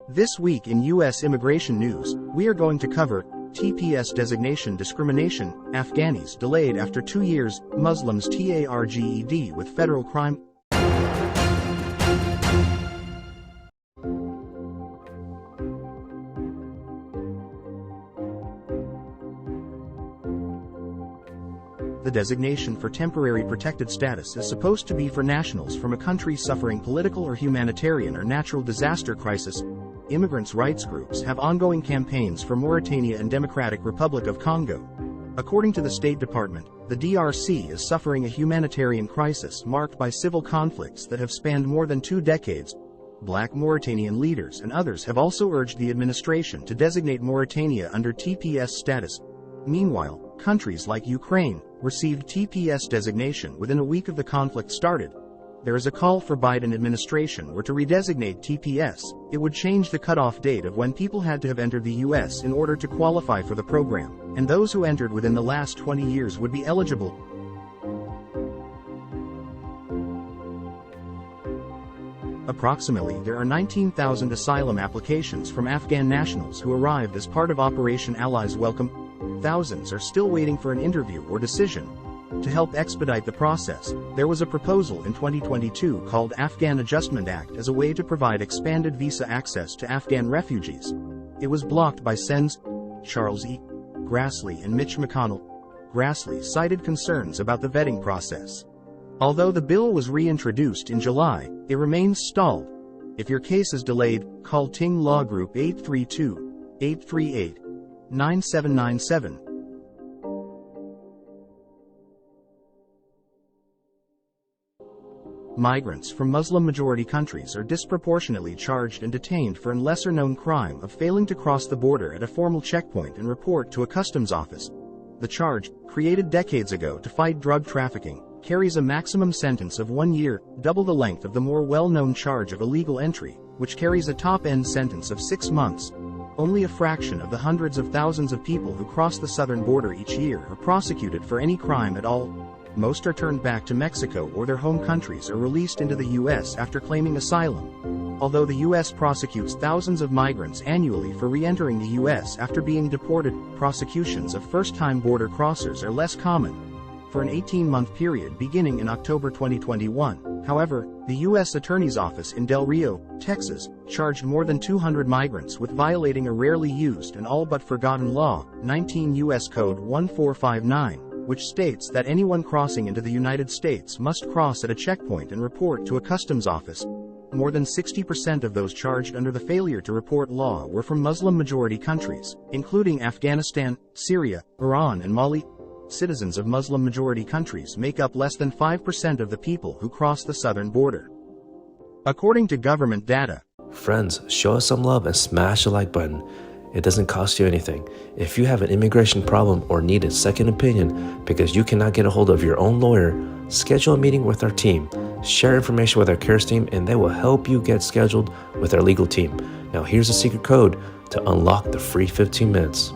This week in U.S. immigration news, we are going to cover TPS designation discrimination, Afghanis delayed after 2 years, Muslims targeted with federal crime. The designation for temporary protected status is supposed to be for nationals from a country suffering political or humanitarian or natural disaster crisis. Immigrants' rights groups have ongoing campaigns for Mauritania and Democratic Republic of Congo. According to the State Department, the DRC is suffering a humanitarian crisis marked by civil conflicts that have spanned more than 2 decades. Black Mauritanian leaders and others have also urged the administration to designate Mauritania under TPS status. Meanwhile, countries like Ukraine received TPS designation within a week of the conflict started. There is a call for Biden administration were to redesignate TPS. It would change the cutoff date of when people had to have entered the U.S. in order to qualify for the program, and those who entered within the last 20 years would be eligible. Approximately, there are 19,000 asylum applications from Afghan nationals who arrived as part of Operation Allies Welcome. Thousands are still waiting for an interview or decision. To help expedite the process, there was a proposal in 2022 called Afghan Adjustment Act as a way to provide expanded visa access to Afghan refugees. It was blocked by Sens. Charles E. Grassley and Mitch McConnell. Grassley cited concerns about the vetting process. Although the bill was reintroduced in July, it remains stalled. If your case is delayed, call Ting Law Group 832-838-9797. Migrants from Muslim-majority countries are disproportionately charged and detained for an lesser-known crime of failing to cross the border at a formal checkpoint and report to a customs office. The charge, created decades ago to fight drug trafficking, carries a maximum sentence of 1 year, double the length of the more well-known charge of illegal entry, which carries a top-end sentence of 6 months. Only a fraction of the hundreds of thousands of people who cross the southern border each year are prosecuted for any crime at all. Most are turned back to Mexico or their home countries or released into the U.S. after claiming asylum. Although the U.S. prosecutes thousands of migrants annually for re-entering the U.S. after being deported, prosecutions of first-time border crossers are less common. For an 18-month period beginning in October 2021, however, the U.S. Attorney's Office in Del Rio, Texas, charged more than 200 migrants with violating a rarely used and all but forgotten law, 19 U.S. Code 1459. Which states that anyone crossing into the United States must cross at a checkpoint and report to a customs office. More than 60% of those charged under the failure to report law were from Muslim-majority countries, including Afghanistan, Syria, Iran and Mali. Citizens of Muslim-majority countries make up less than 5% of the people who cross the southern border. According to government data, friends, show us some love and smash the like button. It doesn't cost you anything. If you have an immigration problem or need a second opinion because you cannot get a hold of your own lawyer, schedule a meeting with our team. Share information with our CARES team and they will help you get scheduled with our legal team. Now here's a secret code to unlock the free 15 minutes.